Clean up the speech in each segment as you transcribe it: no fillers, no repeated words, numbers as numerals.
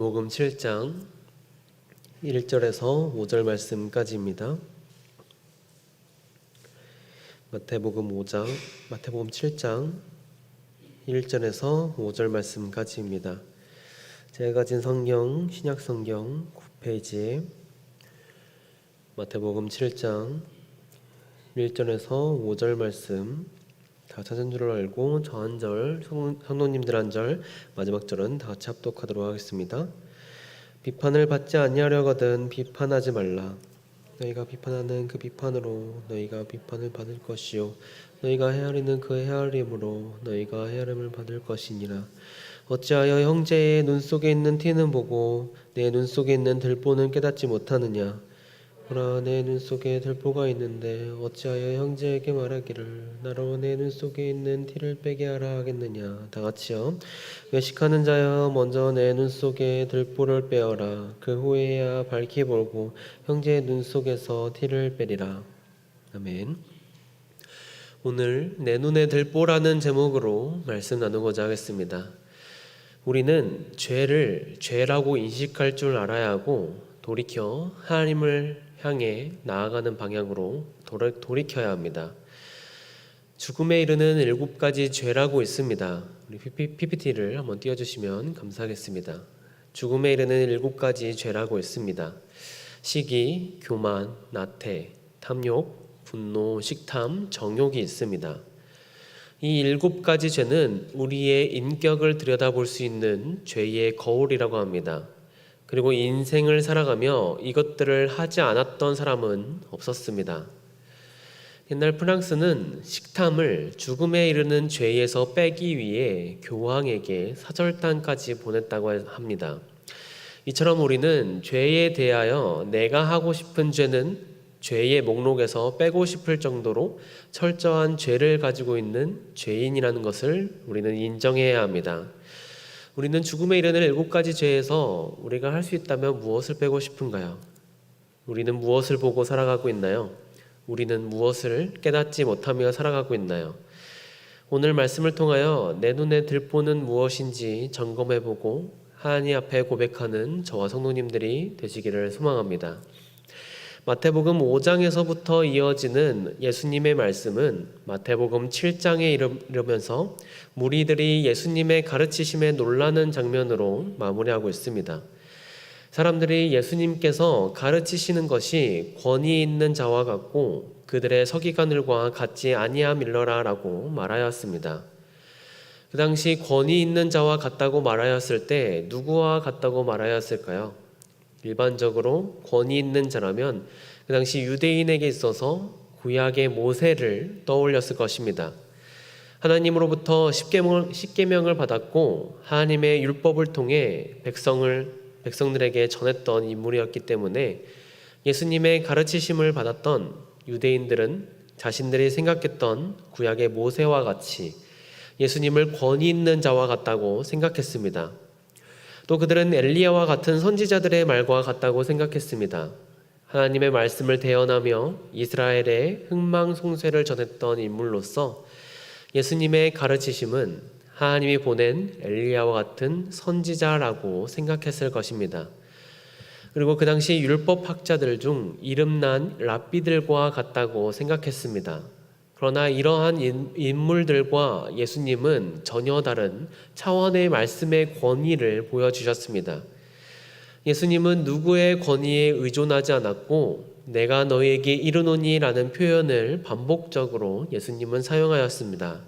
마태복음 7장 1절에서 5절 말씀까지입니다. 마태복음 7장 1절에서 5절 말씀까지입니다. 제가 가진 성경 신약성경 9페이지에 마태복음 7장 1절에서 5절 말씀 다 찾은 줄 알고 저 한 절, 성도님들 한 절, 마지막 절은 다 같이 합독하도록 하겠습니다. 비판을 받지 아니하려거든 비판하지 말라. 너희가 비판하는 그 비판으로 너희가 비판을 받을 것이요 너희가 헤아리는 그 헤아림으로 너희가 헤아림을 받을 것이니라. 어찌하여 형제의 눈 속에 있는 티는 보고 내 눈 속에 있는 들보는 깨닫지 못하느냐. 보라, 내 눈 속에 들보가 있는데 어찌하여 형제에게 말하기를 나로 내 눈 속에 있는 티를 빼게 하라 하겠느냐. 다 같이요. 외식하는 자여, 먼저 내 눈 속에 들보를 빼어라. 그 후에야 밝히 보고 형제의 눈 속에서 티를 빼리라. 아멘. 오늘 내 눈에 들보라는 제목으로 말씀 나누고자 하겠습니다. 우리는 죄를 죄라고 인식할 줄 알아야 하고 돌이켜 하나님을 향해 나아가는 방향으로 돌이켜야 합니다. 죽음에 이르는 7가지 죄라고 있습니다. 우리 PPT를 한번 띄워주시면 감사하겠습니다. 죽음에 이르는 7가지 죄라고 있습니다. 시기, 교만, 나태, 탐욕, 분노, 식탐, 정욕이 있습니다. 이 7가지 죄는 우리의 인격을 들여다볼 수 있는 죄의 거울이라고 합니다. 그리고 인생을 살아가며 이것들을 하지 않았던 사람은 없었습니다. 옛날 프랑스는 식탐을 죽음에 이르는 죄에서 빼기 위해 교황에게 사절단까지 보냈다고 합니다. 이처럼 우리는 죄에 대하여 내가 하고 싶은 죄는 죄의 목록에서 빼고 싶을 정도로 철저한 죄를 가지고 있는 죄인이라는 것을 우리는 인정해야 합니다. 우리는 죽음에 이르는 7가지 죄에서 우리가 할 수 있다면 무엇을 빼고 싶은가요? 우리는 무엇을 보고 살아가고 있나요? 우리는 무엇을 깨닫지 못하며 살아가고 있나요? 오늘 말씀을 통하여 내 눈에 들보는 무엇인지 점검해보고 하나님 앞에 고백하는 저와 성도님들이 되시기를 소망합니다. 마태복음 5장에서부터 이어지는 예수님의 말씀은 마태복음 7장에 이르면서 무리들이 예수님의 가르치심에 놀라는 장면으로 마무리하고 있습니다. 사람들이 예수님께서 가르치시는 것이 권위 있는 자와 같고 그들의 서기관들과 같지 아니함일러라 라고 말하였습니다. 그 당시 권위 있는 자와 같다고 말하였을 때 누구와 같다고 말하였을까요? 일반적으로 권위 있는 자라면 그 당시 유대인에게 있어서 구약의 모세를 떠올렸을 것입니다. 하나님으로부터 십계명을 받았고 하나님의 율법을 통해 백성들에게 전했던 인물이었기 때문에 예수님의 가르치심을 받았던 유대인들은 자신들이 생각했던 구약의 모세와 같이 예수님을 권위 있는 자와 같다고 생각했습니다. 또 그들은 엘리야와 같은 선지자들의 말과 같다고 생각했습니다. 하나님의 말씀을 대언하며 이스라엘의 흥망송쇠를 전했던 인물로서 예수님의 가르치심은 하나님이 보낸 엘리야와 같은 선지자라고 생각했을 것입니다. 그리고 그 당시 율법학자들 중 이름난 랍비들과 같다고 생각했습니다. 그러나 이러한 인물들과 예수님은 전혀 다른 차원의 말씀의 권위를 보여주셨습니다. 예수님은 누구의 권위에 의존하지 않았고 내가 너희에게 이르노니 라는 표현을 반복적으로 예수님은 사용하였습니다.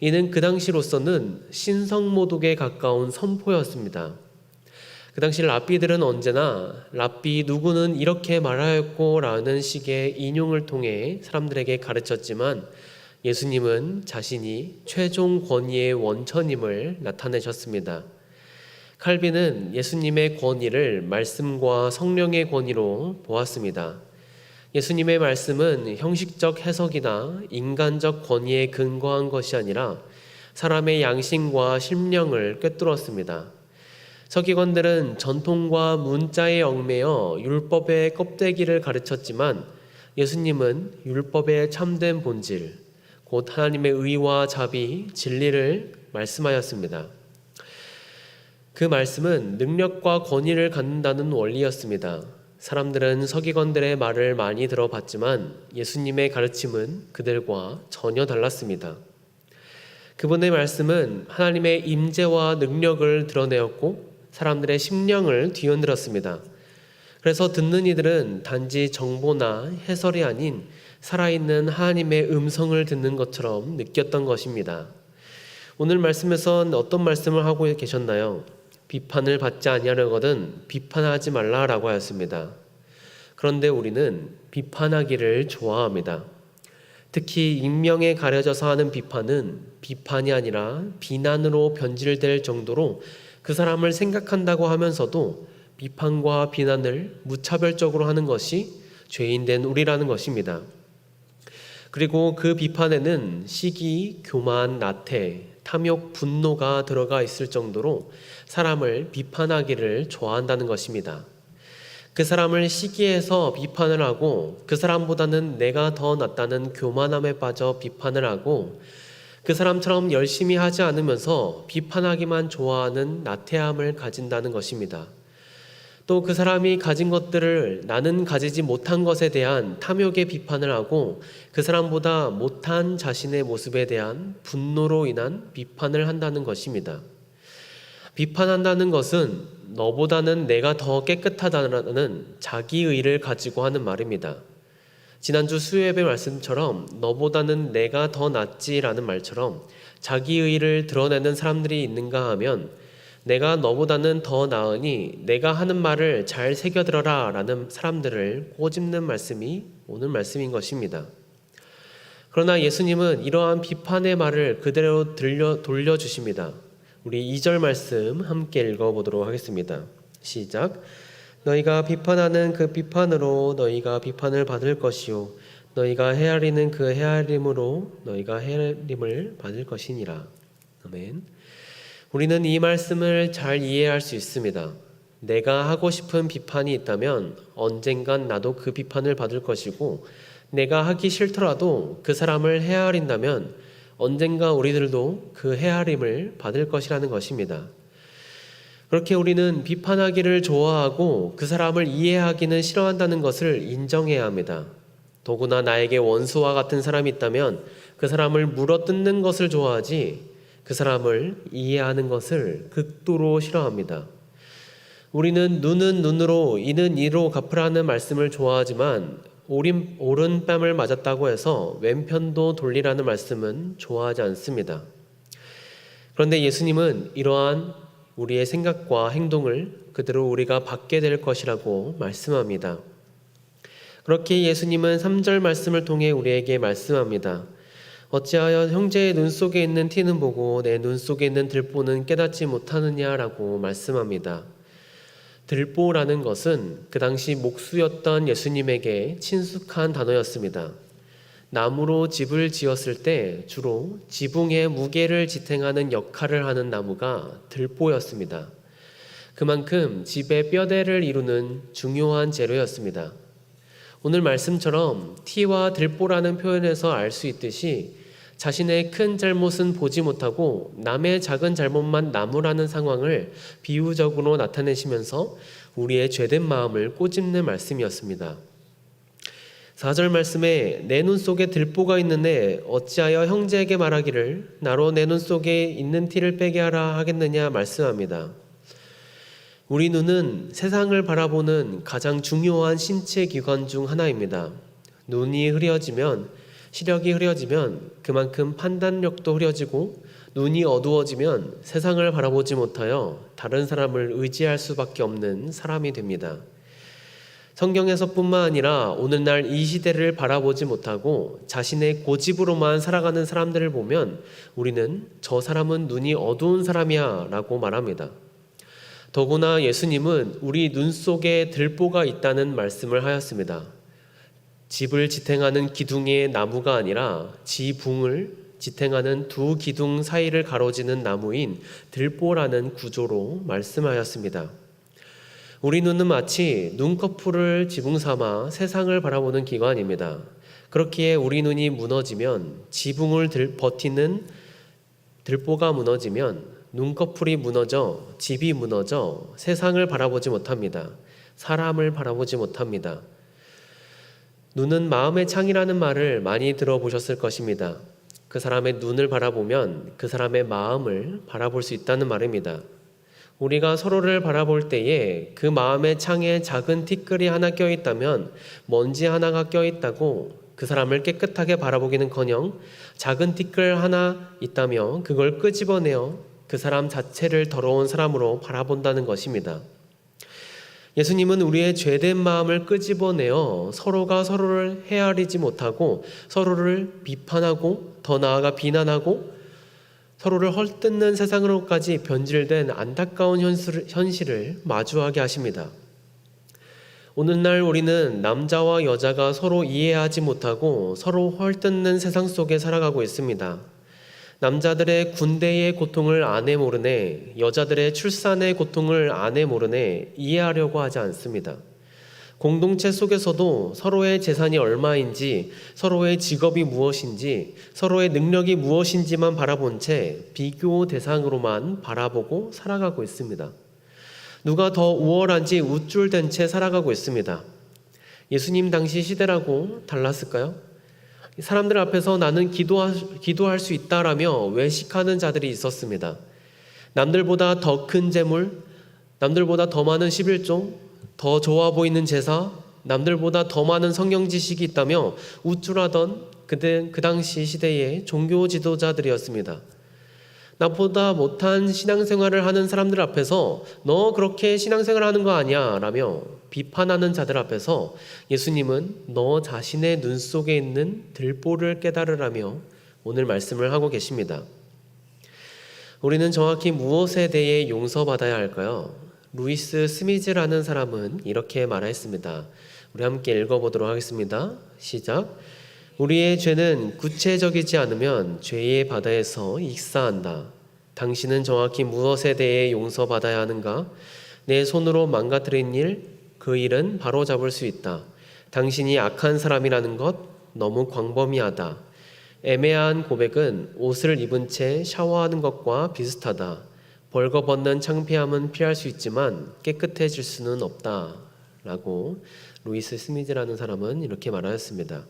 이는 그 당시로서는 신성모독에 가까운 선포였습니다. 그 당시 랍비들은 언제나 랍비 누구는 이렇게 말하였고 라는 식의 인용을 통해 사람들에게 가르쳤지만 예수님은 자신이 최종 권위의 원천임을 나타내셨습니다. 칼빈은 예수님의 권위를 말씀과 성령의 권위로 보았습니다. 예수님의 말씀은 형식적 해석이나 인간적 권위에 근거한 것이 아니라 사람의 양심과 심령을 꿰뚫었습니다. 서기관들은 전통과 문자에 얽매여 율법의 껍데기를 가르쳤지만 예수님은 율법의 참된 본질, 곧 하나님의 의와 자비, 진리를 말씀하였습니다. 그 말씀은 능력과 권위를 갖는다는 원리였습니다. 사람들은 서기관들의 말을 많이 들어봤지만 예수님의 가르침은 그들과 전혀 달랐습니다. 그분의 말씀은 하나님의 임재와 능력을 드러내었고 사람들의 심령을 뒤흔들었습니다. 그래서 듣는 이들은 단지 정보나 해설이 아닌 살아있는 하나님의 음성을 듣는 것처럼 느꼈던 것입니다. 오늘 말씀에선 어떤 말씀을 하고 계셨나요? 비판을 받지 아니하려거든 비판하지 말라라고 하였습니다. 그런데 우리는 비판하기를 좋아합니다. 특히 익명에 가려져서 하는 비판은 비판이 아니라 비난으로 변질될 정도로 그 사람을 생각한다고 하면서도 비판과 비난을 무차별적으로 하는 것이 죄인된 우리라는 것입니다. 그리고 그 비판에는 시기, 교만, 나태, 탐욕, 분노가 들어가 있을 정도로 사람을 비판하기를 좋아한다는 것입니다. 그 사람을 시기해서 비판을 하고 그 사람보다는 내가 더 낫다는 교만함에 빠져 비판을 하고 그 사람처럼 열심히 하지 않으면서 비판하기만 좋아하는 나태함을 가진다는 것입니다. 또 그 사람이 가진 것들을 나는 가지지 못한 것에 대한 탐욕의 비판을 하고 그 사람보다 못한 자신의 모습에 대한 분노로 인한 비판을 한다는 것입니다. 비판한다는 것은 너보다는 내가 더 깨끗하다는 자기의를 가지고 하는 말입니다. 지난주 수요예배 말씀처럼 너보다는 내가 더 낫지라는 말처럼 자기의를 드러내는 사람들이 있는가 하면 내가 너보다는 더 나으니 내가 하는 말을 잘 새겨들어라 라는 사람들을 꼬집는 말씀이 오늘 말씀인 것입니다. 그러나 예수님은 이러한 비판의 말을 그대로 돌려주십니다. 우리 2절 말씀 함께 읽어보도록 하겠습니다. 시작. 너희가 비판하는 그 비판으로 너희가 비판을 받을 것이요 너희가 헤아리는 그 헤아림으로 너희가 헤아림을 받을 것이니라. 아멘. 우리는 이 말씀을 잘 이해할 수 있습니다. 내가 하고 싶은 비판이 있다면 언젠간 나도 그 비판을 받을 것이고 내가 하기 싫더라도 그 사람을 헤아린다면 언젠가 우리들도 그 헤아림을 받을 것이라는 것입니다. 그렇게 우리는 비판하기를 좋아하고 그 사람을 이해하기는 싫어한다는 것을 인정해야 합니다. 더구나 나에게 원수와 같은 사람이 있다면 그 사람을 물어뜯는 것을 좋아하지 그 사람을 이해하는 것을 극도로 싫어합니다. 우리는 눈은 눈으로 이는 이로 갚으라는 말씀을 좋아하지만 옳은 뺨을 맞았다고 해서 왼편도 돌리라는 말씀은 좋아하지 않습니다. 그런데 예수님은 이러한 우리의 생각과 행동을 그대로 우리가 받게 될 것이라고 말씀합니다. 그렇게 예수님은 3절 말씀을 통해 우리에게 말씀합니다. 어찌하여 형제의 눈 속에 있는 티는 보고 내 눈 속에 있는 들보는 깨닫지 못하느냐라고 말씀합니다. 들보라는 것은 그 당시 목수였던 예수님에게 친숙한 단어였습니다. 나무로 집을 지었을 때 주로 지붕의 무게를 지탱하는 역할을 하는 나무가 들보였습니다. 그만큼 집의 뼈대를 이루는 중요한 재료였습니다. 오늘 말씀처럼 티와 들보라는 표현에서 알 수 있듯이 자신의 큰 잘못은 보지 못하고 남의 작은 잘못만 나무라는 상황을 비유적으로 나타내시면서 우리의 죄된 마음을 꼬집는 말씀이었습니다. 4절 말씀에 내 눈 속에 들보가 있느니 어찌하여 형제에게 말하기를 나로 내 눈 속에 있는 티를 빼게 하라 하겠느냐 말씀합니다. 우리 눈은 세상을 바라보는 가장 중요한 신체 기관 중 하나입니다. 눈이 흐려지면 시력이 흐려지면 그만큼 판단력도 흐려지고 눈이 어두워지면 세상을 바라보지 못하여 다른 사람을 의지할 수밖에 없는 사람이 됩니다. 성경에서뿐만 아니라 오늘날 이 시대를 바라보지 못하고 자신의 고집으로만 살아가는 사람들을 보면 우리는 저 사람은 눈이 어두운 사람이야 라고 말합니다. 더구나 예수님은 우리 눈 속에 들보가 있다는 말씀을 하였습니다. 집을 지탱하는 기둥의 나무가 아니라 지붕을 지탱하는 두 기둥 사이를 가로지는 나무인 들보라는 구조로 말씀하였습니다. 우리 눈은 마치 눈꺼풀을 지붕 삼아 세상을 바라보는 기관입니다. 그렇기에 우리 눈이 무너지면 지붕을 버티는 들보가 무너지면 눈꺼풀이 무너져 집이 무너져 세상을 바라보지 못합니다. 사람을 바라보지 못합니다. 눈은 마음의 창이라는 말을 많이 들어보셨을 것입니다. 그 사람의 눈을 바라보면 그 사람의 마음을 바라볼 수 있다는 말입니다. 우리가 서로를 바라볼 때에 그 마음의 창에 작은 티끌이 하나 껴있다면, 먼지 하나가 껴있다고 그 사람을 깨끗하게 바라보기는커녕 작은 티끌 하나 있다며 그걸 끄집어내어 그 사람 자체를 더러운 사람으로 바라본다는 것입니다. 예수님은 우리의 죄된 마음을 끄집어내어 서로가 서로를 헤아리지 못하고 서로를 비판하고 더 나아가 비난하고 서로를 헐뜯는 세상으로까지 변질된 안타까운 현실을 마주하게 하십니다. 오늘날 우리는 남자와 여자가 서로 이해하지 못하고 서로 헐뜯는 세상 속에 살아가고 있습니다. 남자들의 군대의 고통을 아내 모르네, 여자들의 출산의 고통을 아내 모르네 이해하려고 하지 않습니다. 공동체 속에서도 서로의 재산이 얼마인지, 서로의 직업이 무엇인지, 서로의 능력이 무엇인지만 바라본 채 비교 대상으로만 바라보고 살아가고 있습니다. 누가 더 우월한지 우쭐댄 채 살아가고 있습니다. 예수님 당시 시대라고 달랐을까요? 사람들 앞에서 나는 기도할 수 있다라며 외식하는 자들이 있었습니다. 남들보다 더 큰 재물, 남들보다 더 많은 11조, 더 좋아 보이는 제사, 남들보다 더 많은 성경 지식이 있다며 우쭐하던 그 당시 시대의 종교 지도자들이었습니다. 나보다 못한 신앙생활을 하는 사람들 앞에서 너 그렇게 신앙생활 하는 거 아니야 라며 비판하는 자들 앞에서 예수님은 너 자신의 눈 속에 있는 들보를 깨달으라며 오늘 말씀을 하고 계십니다. 우리는 정확히 무엇에 대해 용서받아야 할까요? 루이스 스미즈라는 사람은 이렇게 말했습니다. 우리 함께 읽어보도록 하겠습니다. 시작. 우리의 죄는 구체적이지 않으면 죄의 바다에서 익사한다. 당신은 정확히 무엇에 대해 용서받아야 하는가? 내 손으로 망가뜨린 일, 그 일은 바로잡을 수 있다. 당신이 악한 사람이라는 것 너무 광범위하다. 애매한 고백은 옷을 입은 채 샤워하는 것과 비슷하다. 벌거벗는 창피함은 피할 수 있지만 깨끗해질 수는 없다. 라고 루이스 스미즈라는 사람은 이렇게 말하였습니다.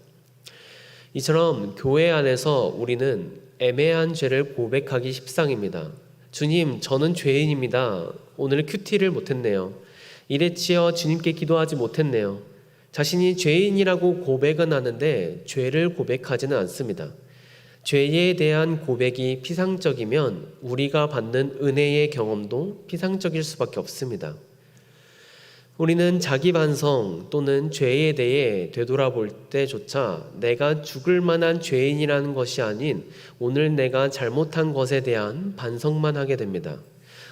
이처럼 교회 안에서 우리는 애매한 죄를 고백하기 십상입니다. 주님, 저는 죄인입니다. 오늘 큐티를 못했네요. 일에 치여 주님께 기도하지 못했네요. 자신이 죄인이라고 고백은 하는데 죄를 고백하지는 않습니다. 죄에 대한 고백이 피상적이면 우리가 받는 은혜의 경험도 피상적일 수밖에 없습니다. 우리는 자기 반성 또는 죄에 대해 되돌아볼 때조차 내가 죽을 만한 죄인이라는 것이 아닌 오늘 내가 잘못한 것에 대한 반성만 하게 됩니다.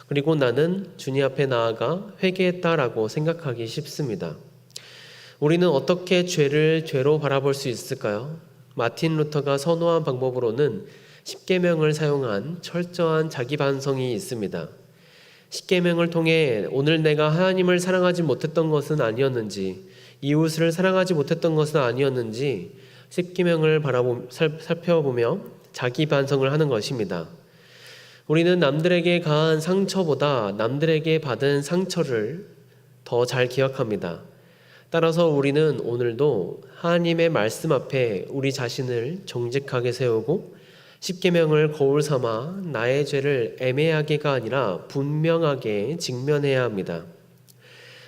그리고 나는 주님 앞에 나아가 회개했다라고 생각하기 쉽습니다. 우리는 어떻게 죄를 죄로 바라볼 수 있을까요? 마틴 루터가 선호한 방법으로는 십계명을 사용한 철저한 자기 반성이 있습니다. 십계명을 통해 오늘 내가 하나님을 사랑하지 못했던 것은 아니었는지, 이웃을 사랑하지 못했던 것은 아니었는지 십계명을 살펴보며 자기 반성을 하는 것입니다. 우리는 남들에게 가한 상처보다 남들에게 받은 상처를 더 잘 기억합니다. 따라서 우리는 오늘도 하나님의 말씀 앞에 우리 자신을 정직하게 세우고 십계명을 거울 삼아 나의 죄를 애매하게가 아니라 분명하게 직면해야 합니다.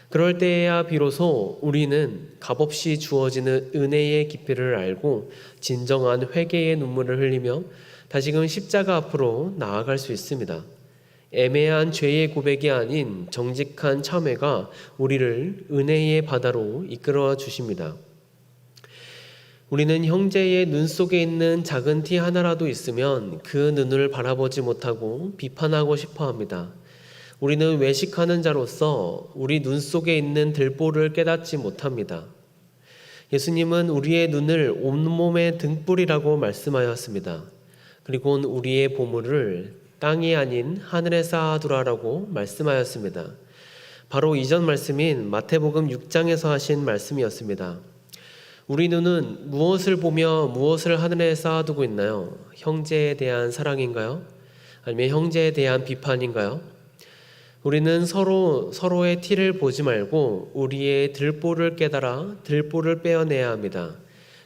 그럴 때에야 비로소 우리는 값없이 주어지는 은혜의 깊이를 알고 진정한 회개의 눈물을 흘리며 다시금 십자가 앞으로 나아갈 수 있습니다. 애매한 죄의 고백이 아닌 정직한 참회가 우리를 은혜의 바다로 이끌어 주십니다. 우리는 형제의 눈 속에 있는 작은 티 하나라도 있으면 그 눈을 바라보지 못하고 비판하고 싶어 합니다. 우리는 외식하는 자로서 우리 눈 속에 있는 들보를 깨닫지 못합니다. 예수님은 우리의 눈을 온몸의 등불이라고 말씀하였습니다. 그리고 우리의 보물을 땅이 아닌 하늘에 쌓아두라라고 말씀하였습니다. 바로 이전 말씀인 마태복음 6장에서 하신 말씀이었습니다. 우리 눈은 무엇을 보며 무엇을 하늘에 쌓아두고 있나요? 형제에 대한 사랑인가요? 아니면 형제에 대한 비판인가요? 우리는 서로의 티를 보지 말고 우리의 들보를 깨달아 들보를 빼어내야 합니다.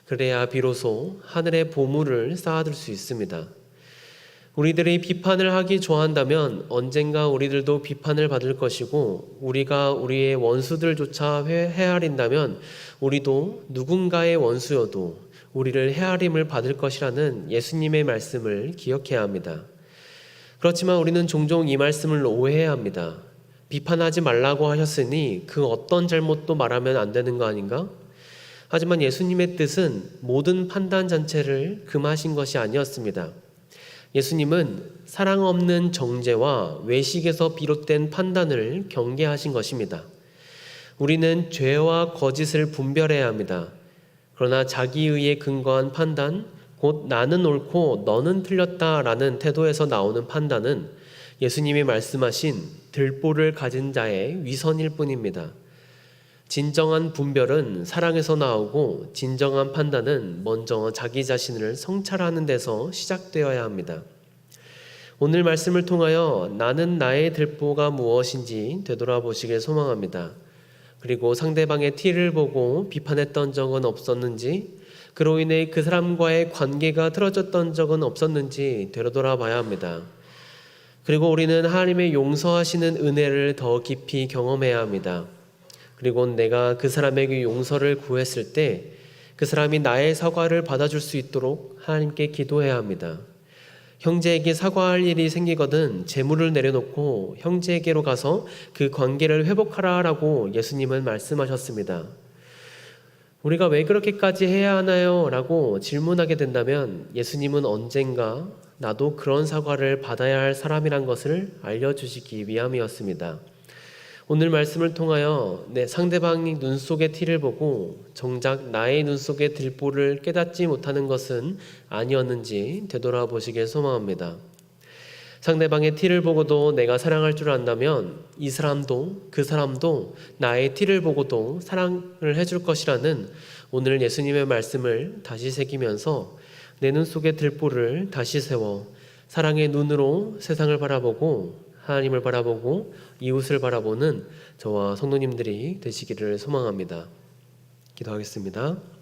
그래야 비로소 하늘의 보물을 쌓아둘 수 있습니다. 우리들이 비판을 하기 좋아한다면 언젠가 우리들도 비판을 받을 것이고, 우리가 우리의 원수들조차 헤아린다면 우리도 누군가의 원수여도 우리를 헤아림을 받을 것이라는 예수님의 말씀을 기억해야 합니다. 그렇지만 우리는 종종 이 말씀을 오해해야 합니다. 비판하지 말라고 하셨으니 그 어떤 잘못도 말하면 안 되는 거 아닌가? 하지만 예수님의 뜻은 모든 판단 전체를 금하신 것이 아니었습니다. 예수님은 사랑 없는 정죄와 외식에서 비롯된 판단을 경계하신 것입니다. 우리는 죄와 거짓을 분별해야 합니다. 그러나 자기의에 근거한 판단, 곧 나는 옳고 너는 틀렸다라는 태도에서 나오는 판단은 예수님이 말씀하신 들보를 가진 자의 위선일 뿐입니다. 진정한 분별은 사랑에서 나오고, 진정한 판단은 먼저 자기 자신을 성찰하는 데서 시작되어야 합니다. 오늘 말씀을 통하여 나는 나의 들보가 무엇인지 되돌아보시길 소망합니다. 그리고 상대방의 티를 보고 비판했던 적은 없었는지, 그로 인해 그 사람과의 관계가 틀어졌던 적은 없었는지 되돌아봐야 합니다. 그리고 우리는 하나님의 용서하시는 은혜를 더 깊이 경험해야 합니다. 그리고 내가 그 사람에게 용서를 구했을 때 그 사람이 나의 사과를 받아줄 수 있도록 하나님께 기도해야 합니다. 형제에게 사과할 일이 생기거든 재물을 내려놓고 형제에게로 가서 그 관계를 회복하라라고 예수님은 말씀하셨습니다. 우리가 왜 그렇게까지 해야 하나요? 라고 질문하게 된다면 예수님은 언젠가 나도 그런 사과를 받아야 할 사람이란 것을 알려주시기 위함이었습니다. 오늘 말씀을 통하여 내 상대방이 눈 속의 티를 보고 정작 나의 눈 속의 들보를 깨닫지 못하는 것은 아니었는지 되돌아보시길 소망합니다. 상대방의 티를 보고도 내가 사랑할 줄 안다면 이 사람도 그 사람도 나의 티를 보고도 사랑을 해줄 것이라는 오늘 예수님의 말씀을 다시 새기면서 내 눈 속의 들보를 다시 세워 사랑의 눈으로 세상을 바라보고 하나님을 바라보고 이웃을 바라보는 저와 성도님들이 되시기를 소망합니다. 기도하겠습니다.